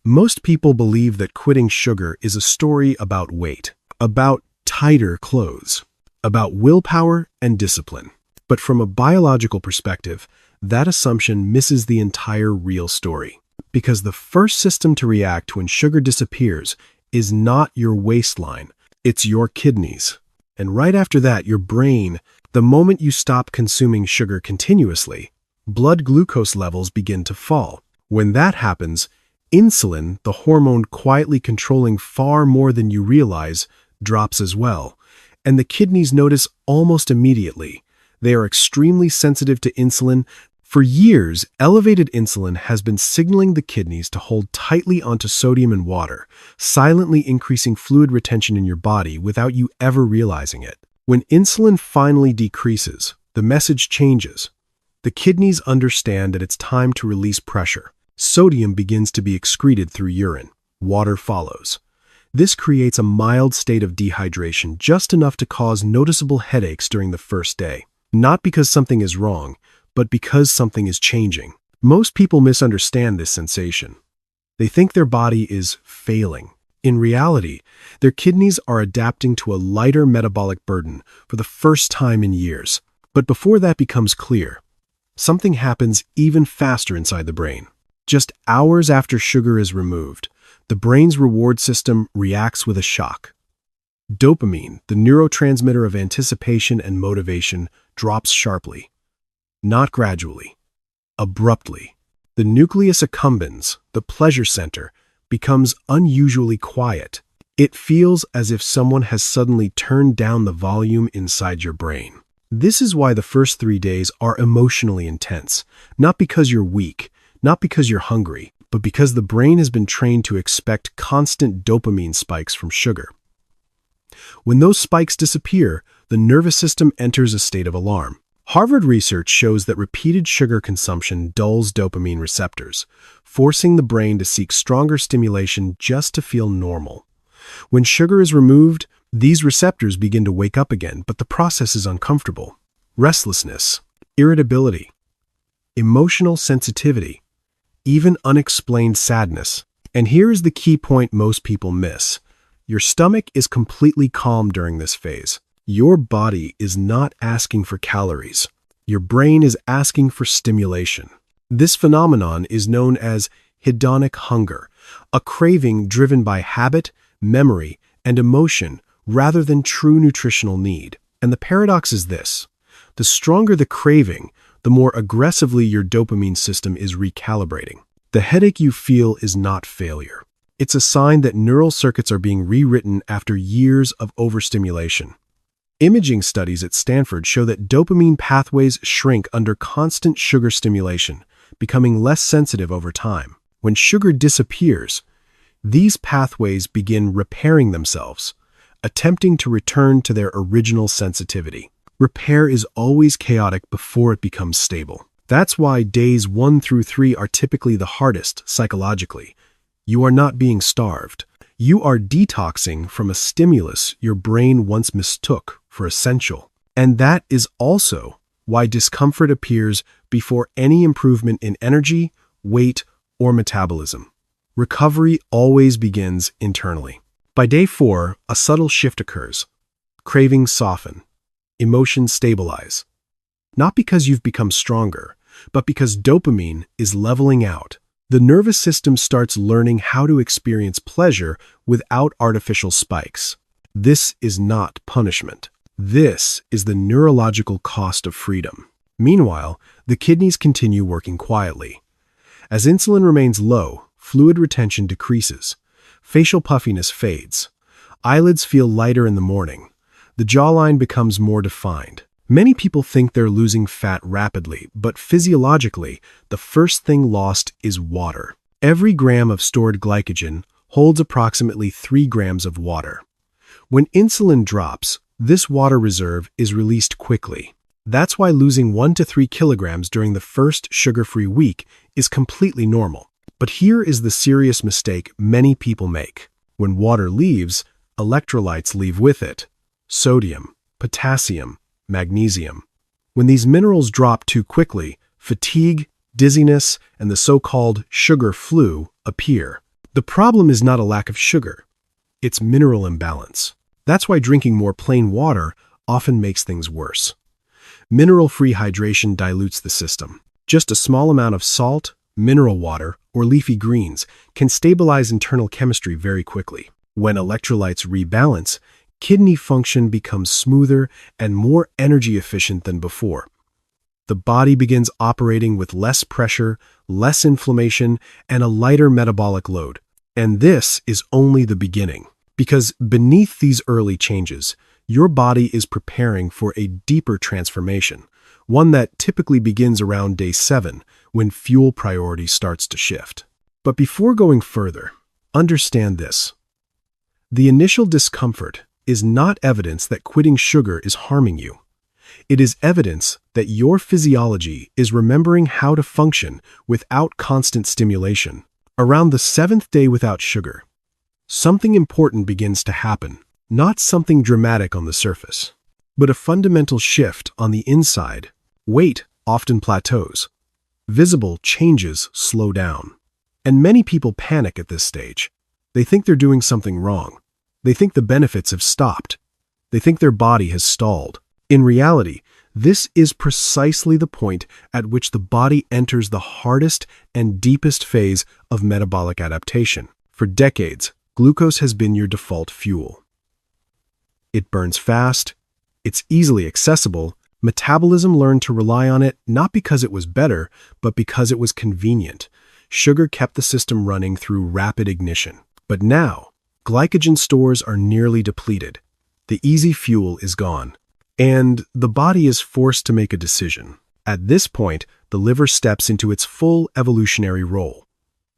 Most people believe that quitting sugar is a story about weight, about tighter clothes, about willpower and discipline. But from a biological perspective, that assumption misses the entire real story. Because the first system to react when sugar disappears is not your waistline, it's your kidneys. And right after that, your brain. The moment you stop consuming sugar continuously, blood glucose levels begin to fall. When that happens, insulin, the hormone quietly controlling far more than you realize, drops as well. And the kidneys notice almost immediately. They are extremely sensitive to insulin. For years, elevated insulin has been signaling the kidneys to hold tightly onto sodium and water, silently increasing fluid retention in your body without you ever realizing it. When insulin finally decreases, the message changes. The kidneys understand that it's time to release pressure. Sodium begins to be excreted through urine. Water follows. This creates a mild state of dehydration, just enough to cause noticeable headaches during the first day. Not because something is wrong, but because something is changing. Most people misunderstand this sensation. They think their body is failing. In reality, their kidneys are adapting to a lighter metabolic burden for the first time in years. But before that becomes clear, something happens even faster inside the brain. Just hours after sugar is removed, the brain's reward system reacts with a shock. Dopamine, the neurotransmitter of anticipation and motivation, drops sharply. Not gradually, abruptly. The nucleus accumbens, the pleasure center, becomes unusually quiet. It feels as if someone has suddenly turned down the volume inside your brain. This is why the first 3 days are emotionally intense, not because you're weak, not because you're hungry, but because the brain has been trained to expect constant dopamine spikes from sugar. When those spikes disappear, the nervous system enters a state of alarm. Harvard research shows that repeated sugar consumption dulls dopamine receptors, forcing the brain to seek stronger stimulation just to feel normal. When sugar is removed, these receptors begin to wake up again, but the process is uncomfortable. Restlessness, irritability, emotional sensitivity, even unexplained sadness. And here is the key point most people miss. Your stomach is completely calm during this phase. Your body is not asking for calories. Your brain is asking for stimulation. This phenomenon is known as hedonic hunger, a craving driven by habit, memory, and emotion rather than true nutritional need. And the paradox is this: the stronger the craving, the more aggressively your dopamine system is recalibrating. The headache you feel is not failure. It's a sign that neural circuits are being rewritten after years of overstimulation. Imaging studies at Stanford show that dopamine pathways shrink under constant sugar stimulation, becoming less sensitive over time. When sugar disappears, these pathways begin repairing themselves, attempting to return to their original sensitivity. Repair is always chaotic before it becomes stable. That's why days 1 through 3 are typically the hardest psychologically. You are not being starved. You are detoxing from a stimulus your brain once mistook for essential. And that is also why discomfort appears before any improvement in energy, weight, or metabolism. Recovery always begins internally. By day 4, a subtle shift occurs. Cravings soften. Emotions stabilize. Not because you've become stronger, but because dopamine is leveling out. The nervous system starts learning how to experience pleasure without artificial spikes. This is not punishment. This is the neurological cost of freedom. Meanwhile, the kidneys continue working quietly. As insulin remains low, fluid retention decreases. Facial puffiness fades. Eyelids feel lighter in the morning. The jawline becomes more defined. Many people think they're losing fat rapidly, but physiologically, the first thing lost is water. Every gram of stored glycogen holds approximately 3 grams of water. When insulin drops, this water reserve is released quickly. That's why losing 1 to 3 kilograms during the first sugar-free week is completely normal. But here is the serious mistake many people make. When water leaves, electrolytes leave with it. Sodium, potassium, magnesium. When these minerals drop too quickly, fatigue, dizziness, and the so-called sugar flu appear. The problem is not a lack of sugar, it's mineral imbalance. That's why drinking more plain water often makes things worse. Mineral-free hydration dilutes the system. Just a small amount of salt, mineral water, or leafy greens can stabilize internal chemistry very quickly. When electrolytes rebalance, kidney function becomes smoother and more energy efficient than before. The body begins operating with less pressure, less inflammation, and a lighter metabolic load. And this is only the beginning. Because beneath these early changes, your body is preparing for a deeper transformation, one that typically begins around day 7, when fuel priority starts to shift. But before going further, understand this. The initial discomfort is not evidence that quitting sugar is harming you. It is evidence that your physiology is remembering how to function without constant stimulation. Around the 7th day without sugar, something important begins to happen, not something dramatic on the surface, but a fundamental shift on the inside. Weight often plateaus. Visible changes slow down. And many people panic at this stage. They think they're doing something wrong. They think the benefits have stopped. They think their body has stalled. In reality, this is precisely the point at which the body enters the hardest and deepest phase of metabolic adaptation. For decades, glucose has been your default fuel. It burns fast, it's easily accessible. Metabolism learned to rely on it not because it was better, but because it was convenient. Sugar kept the system running through rapid ignition. But now, glycogen stores are nearly depleted. The easy fuel is gone. And the body is forced to make a decision. At this point, the liver steps into its full evolutionary role.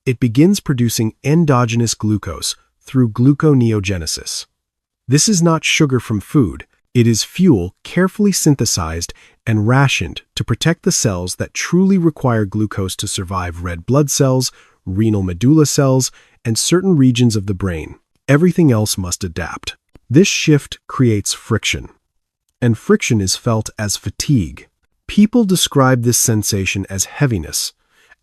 It begins producing endogenous glucose through gluconeogenesis. This is not sugar from food. It is fuel carefully synthesized and rationed to protect the cells that truly require glucose to survive: red blood cells, renal medulla cells, and certain regions of the brain. Everything else must adapt. This shift creates friction. And friction is felt as fatigue. People describe this sensation as heaviness,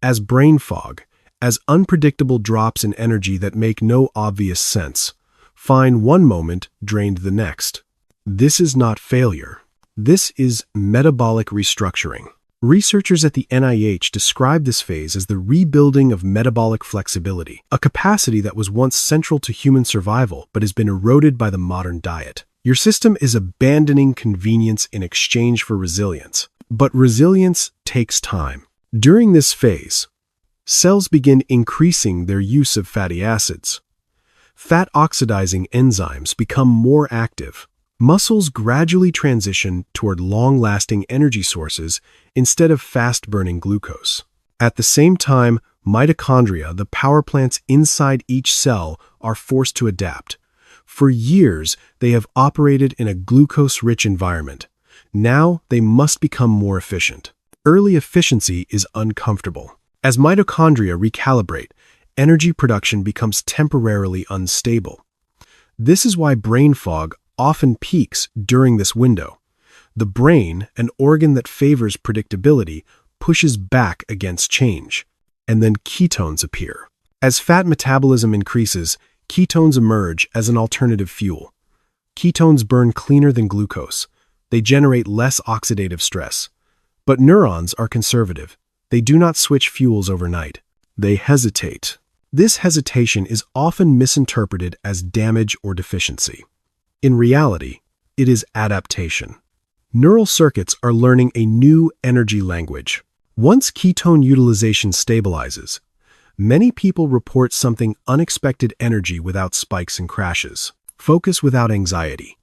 as brain fog, as unpredictable drops in energy that make no obvious sense. Fine one moment, drained the next. This is not failure. This is metabolic restructuring. Researchers at the NIH describe this phase as the rebuilding of metabolic flexibility, a capacity that was once central to human survival but has been eroded by the modern diet. Your system is abandoning convenience in exchange for resilience. But resilience takes time. During this phase, cells begin increasing their use of fatty acids. Fat-oxidizing enzymes become more active. Muscles gradually transition toward long-lasting energy sources instead of fast-burning glucose. At the same time, mitochondria, the power plants inside each cell, are forced to adapt. For years, they have operated in a glucose-rich environment. Now, they must become more efficient. Early efficiency is uncomfortable. As mitochondria recalibrate, energy production becomes temporarily unstable. This is why brain fog often peaks during this window. The brain, an organ that favors predictability, pushes back against change. And then ketones appear. As fat metabolism increases, ketones emerge as an alternative fuel. Ketones burn cleaner than glucose. They generate less oxidative stress. But neurons are conservative. They do not switch fuels overnight. They hesitate. This hesitation is often misinterpreted as damage or deficiency. In reality, it is adaptation. Neural circuits are learning a new energy language. Once ketone utilization stabilizes, many people report something unexpected: energy without spikes and crashes, focus without anxiety,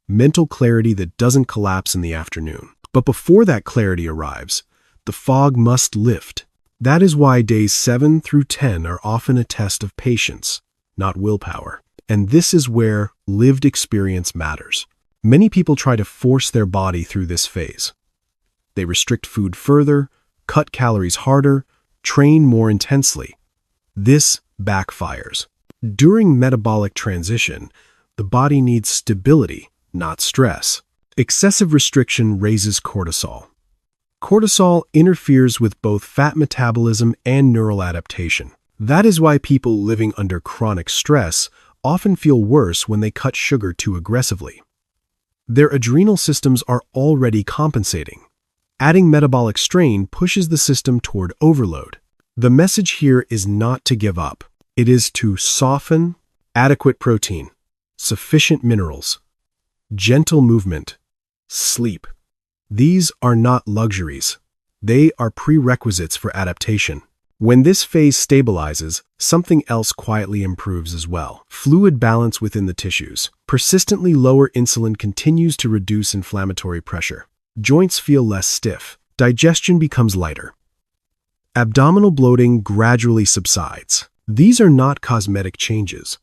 mental clarity that doesn't collapse in the afternoon. But before that clarity arrives, the fog must lift. That is why days 7 through 10 are often a test of patience, not willpower. And this is where lived experience matters. Many people try to force their body through this phase. They restrict food further, cut calories harder, train more intensely. This backfires. During metabolic transition, the body needs stability, not stress. Excessive restriction raises cortisol. Cortisol interferes with both fat metabolism and neural adaptation. That is why people living under chronic stress often feel worse when they cut sugar too aggressively. Their adrenal systems are already compensating. Adding metabolic strain pushes the system toward overload. The message here is not to give up. It is to soften, adequate protein, sufficient minerals, gentle movement, sleep. These are not luxuries. They are prerequisites for adaptation. When this phase stabilizes, something else quietly improves as well. Fluid balance within the tissues. Persistently lower insulin continues to reduce inflammatory pressure. Joints feel less stiff. Digestion becomes lighter. Abdominal bloating gradually subsides. These are not cosmetic changes.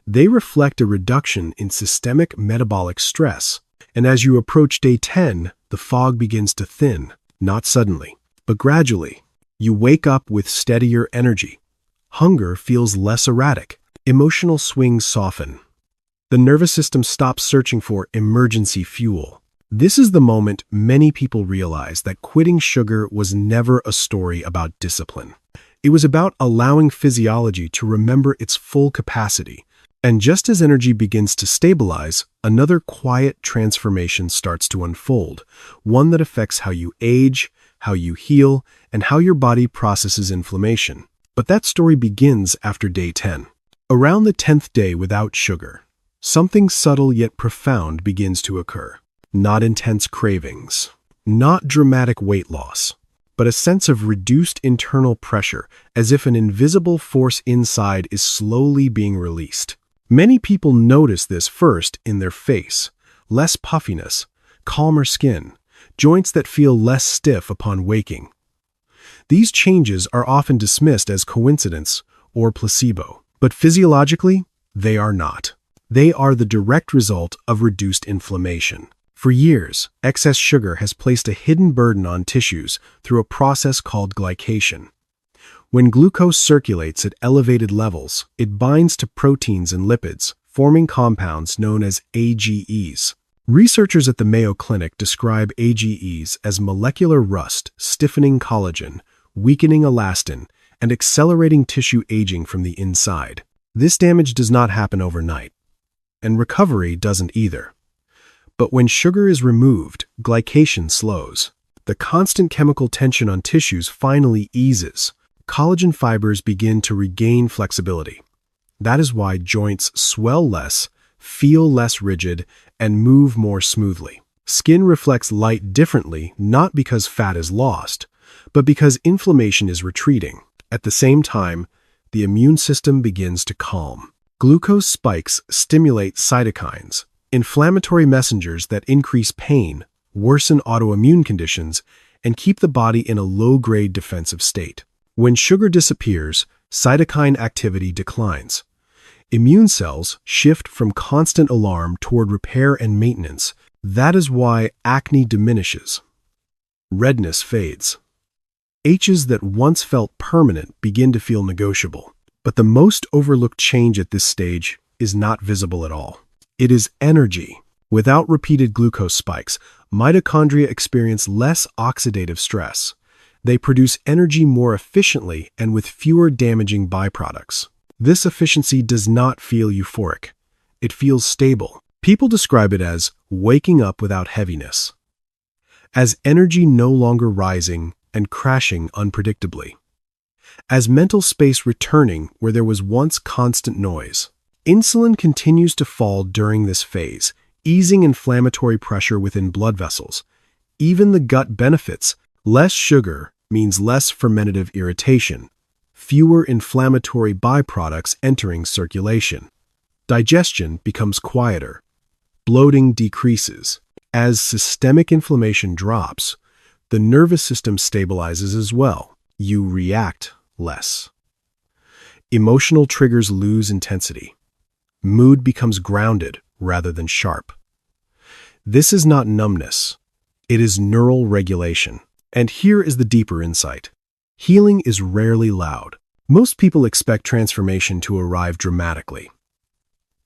They reflect a reduction in systemic metabolic stress. And as you approach day 10, the fog begins to thin, not suddenly, but gradually. You wake up with steadier energy. Hunger feels less erratic. Emotional swings soften. The nervous system stops searching for emergency fuel. This is the moment many people realize that quitting sugar was never a story about discipline. It was about allowing physiology to remember its full capacity. And just as energy begins to stabilize, another quiet transformation starts to unfold, one that affects how you age, how you heal, and how your body processes inflammation. But that story begins after day 10. Around the 10th day without sugar, something subtle yet profound begins to occur. Not intense cravings, not dramatic weight loss, but a sense of reduced internal pressure, as if an invisible force inside is slowly being released. Many people notice this first in their face: less puffiness, calmer skin, joints that feel less stiff upon waking. These changes are often dismissed as coincidence or placebo, but physiologically, they are not. They are the direct result of reduced inflammation. For years, excess sugar has placed a hidden burden on tissues through a process called glycation. When glucose circulates at elevated levels, it binds to proteins and lipids, forming compounds known as AGEs. Researchers at the Mayo Clinic describe AGEs as molecular rust, stiffening collagen, weakening elastin, and accelerating tissue aging from the inside. This damage does not happen overnight, and recovery doesn't either. But when sugar is removed, glycation slows. The constant chemical tension on tissues finally eases. Collagen fibers begin to regain flexibility. That is why joints swell less, feel less rigid, and move more smoothly. Skin reflects light differently, not because fat is lost, but because inflammation is retreating. At the same time, the immune system begins to calm. Glucose spikes stimulate cytokines, inflammatory messengers that increase pain, worsen autoimmune conditions, and keep the body in a low-grade defensive state. When sugar disappears, cytokine activity declines. Immune cells shift from constant alarm toward repair and maintenance. That is why acne diminishes. Redness fades. Itches that once felt permanent begin to feel negotiable. But the most overlooked change at this stage is not visible at all. It is energy. Without repeated glucose spikes, mitochondria experience less oxidative stress. They produce energy more efficiently and with fewer damaging byproducts. This efficiency does not feel euphoric. It feels stable. People describe it as waking up without heaviness, as energy no longer rising and crashing unpredictably, as mental space returning where there was once constant noise. Insulin continues to fall during this phase, easing inflammatory pressure within blood vessels. Even the gut benefits. Less sugar means less fermentative irritation, fewer inflammatory byproducts entering circulation. Digestion becomes quieter. Bloating decreases. As systemic inflammation drops, the nervous system stabilizes as well. You react less. Emotional triggers lose intensity. Mood becomes grounded rather than sharp. This is not numbness. It is neural regulation. And here is the deeper insight. Healing is rarely loud. Most people expect transformation to arrive dramatically.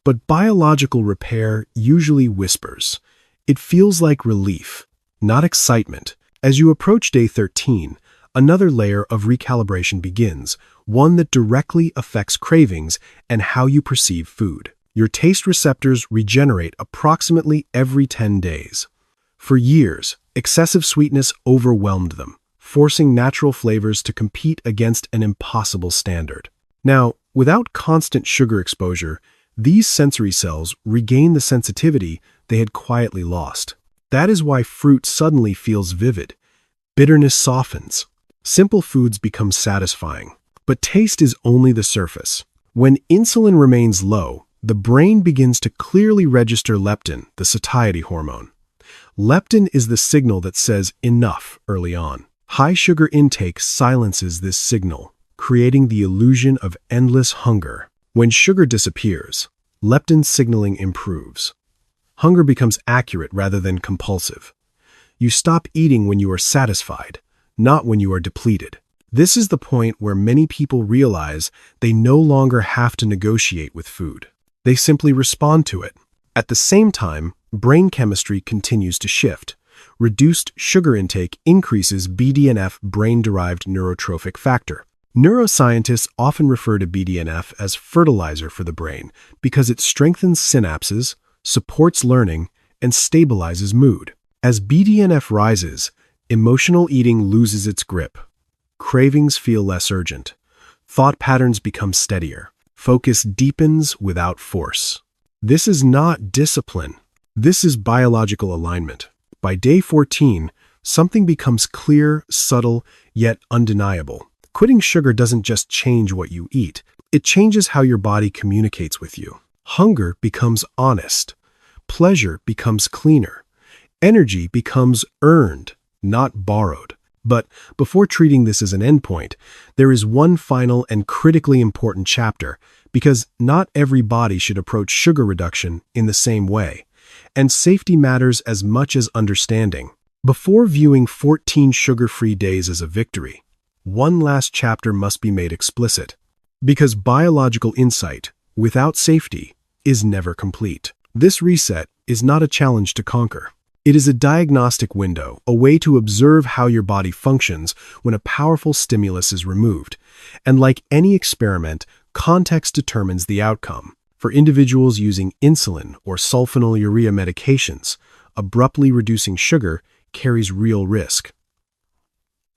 But biological repair usually whispers. It feels like relief, not excitement. As you approach day 13, another layer of recalibration begins, one that directly affects cravings and how you perceive food. Your taste receptors regenerate approximately every 10 days. For years, excessive sweetness overwhelmed them, forcing natural flavors to compete against an impossible standard. Now, without constant sugar exposure, these sensory cells regain the sensitivity they had quietly lost. That is why fruit suddenly feels vivid. Bitterness softens. Simple foods become satisfying. But taste is only the surface. When insulin remains low, the brain begins to clearly register leptin, the satiety hormone. Leptin is the signal that says enough early on. High sugar intake silences this signal, creating the illusion of endless hunger. When sugar disappears, leptin signaling improves. Hunger becomes accurate rather than compulsive. You stop eating when you are satisfied, not when you are depleted. This is the point where many people realize they no longer have to negotiate with food. They simply respond to it. At the same time, brain chemistry continues to shift. Reduced sugar intake increases BDNF, brain-derived neurotrophic factor. Neuroscientists often refer to BDNF as fertilizer for the brain because it strengthens synapses, supports learning, and stabilizes mood. As BDNF rises, emotional eating loses its grip. Cravings feel less urgent. Thought patterns become steadier. Focus deepens without force. This is not discipline. This is biological alignment. By day 14, something becomes clear, subtle, yet undeniable. Quitting sugar doesn't just change what you eat. It changes how your body communicates with you. Hunger becomes honest. Pleasure becomes cleaner. Energy becomes earned, not borrowed. But before treating this as an endpoint, there is one final and critically important chapter, because not every body should approach sugar reduction in the same way, and safety matters as much as understanding. Before viewing 14 sugar-free days as a victory, one last chapter must be made explicit, because biological insight, without safety, is never complete. This reset is not a challenge to conquer. It is a diagnostic window, a way to observe how your body functions when a powerful stimulus is removed. And like any experiment, context determines the outcome. For individuals using insulin or sulfonylurea medications, abruptly reducing sugar carries real risk.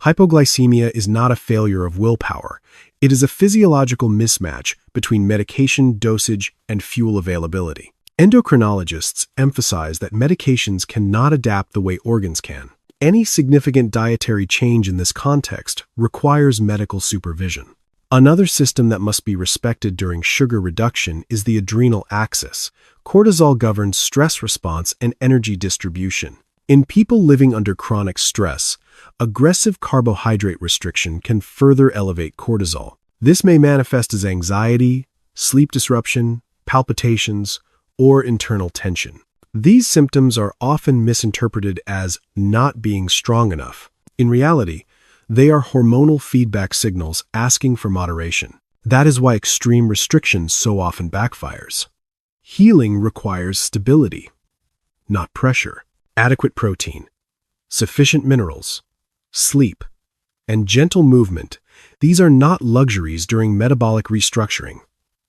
Hypoglycemia is not a failure of willpower. It is a physiological mismatch between medication dosage and fuel availability. Endocrinologists emphasize that medications cannot adapt the way organs can. Any significant dietary change in this context requires medical supervision. Another system that must be respected during sugar reduction is the adrenal axis. Cortisol governs stress response and energy distribution. In people living under chronic stress, aggressive carbohydrate restriction can further elevate cortisol. This may manifest as anxiety, sleep disruption, palpitations, or internal tension. These symptoms are often misinterpreted as not being strong enough. In reality, they are hormonal feedback signals asking for moderation. That is why extreme restriction so often backfires. Healing requires stability, not pressure. Adequate protein, sufficient minerals, sleep, and gentle movement. These are not luxuries during metabolic restructuring.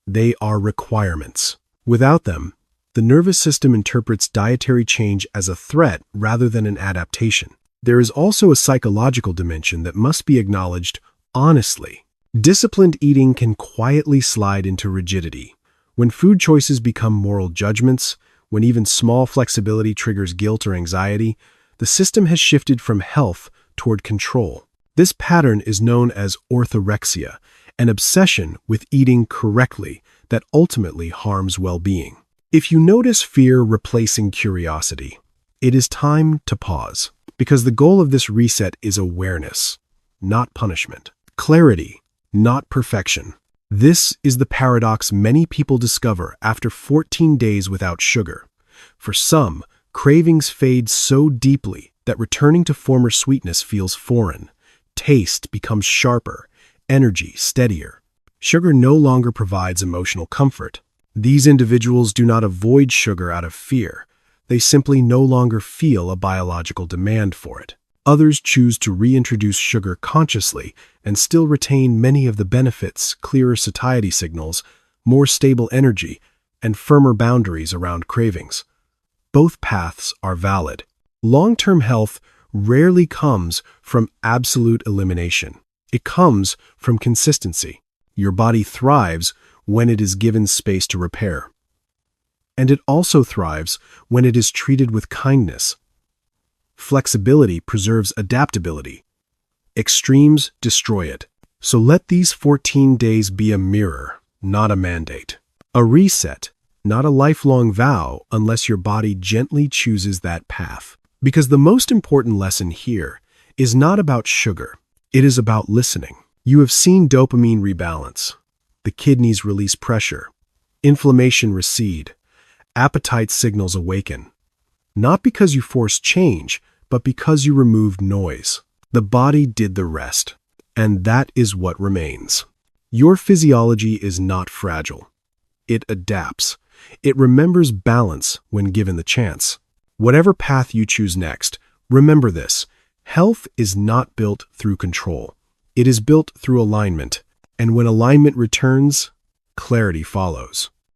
They are requirements. Without them, the nervous system interprets dietary change as a threat rather than an adaptation. There is also a psychological dimension that must be acknowledged honestly. Disciplined eating can quietly slide into rigidity. When food choices become moral judgments, when even small flexibility triggers guilt or anxiety, the system has shifted from health toward control. This pattern is known as orthorexia, an obsession with eating correctly that ultimately harms well-being. If you notice fear replacing curiosity, it is time to pause, because the goal of this reset is awareness, not punishment. Clarity, not perfection. This is the paradox many people discover after 14 days without sugar. For some, cravings fade so deeply that returning to former sweetness feels foreign. Taste becomes sharper, energy steadier. Sugar no longer provides emotional comfort. These individuals do not avoid sugar out of fear. They simply no longer feel a biological demand for it. Others choose to reintroduce sugar consciously and still retain many of the benefits: clearer satiety signals, more stable energy, and firmer boundaries around cravings. Both paths are valid. Long-term health rarely comes from absolute elimination. It comes from consistency. Your body thrives when it is given space to repair. And it also thrives when it is treated with kindness. Flexibility preserves adaptability. Extremes destroy it. So let these 14 days be a mirror, not a mandate. A reset, not a lifelong vow unless your body gently chooses that path. Because the most important lesson here is not about sugar. It is about listening. You have seen dopamine rebalance. The kidneys release pressure. Inflammation recede. Appetite signals awaken. Not because you forced change, but because you removed noise. The body did the rest. And that is what remains. Your physiology is not fragile. It adapts. It remembers balance when given the chance. Whatever path you choose next, remember this: health is not built through control. It is built through alignment. And when alignment returns, clarity follows.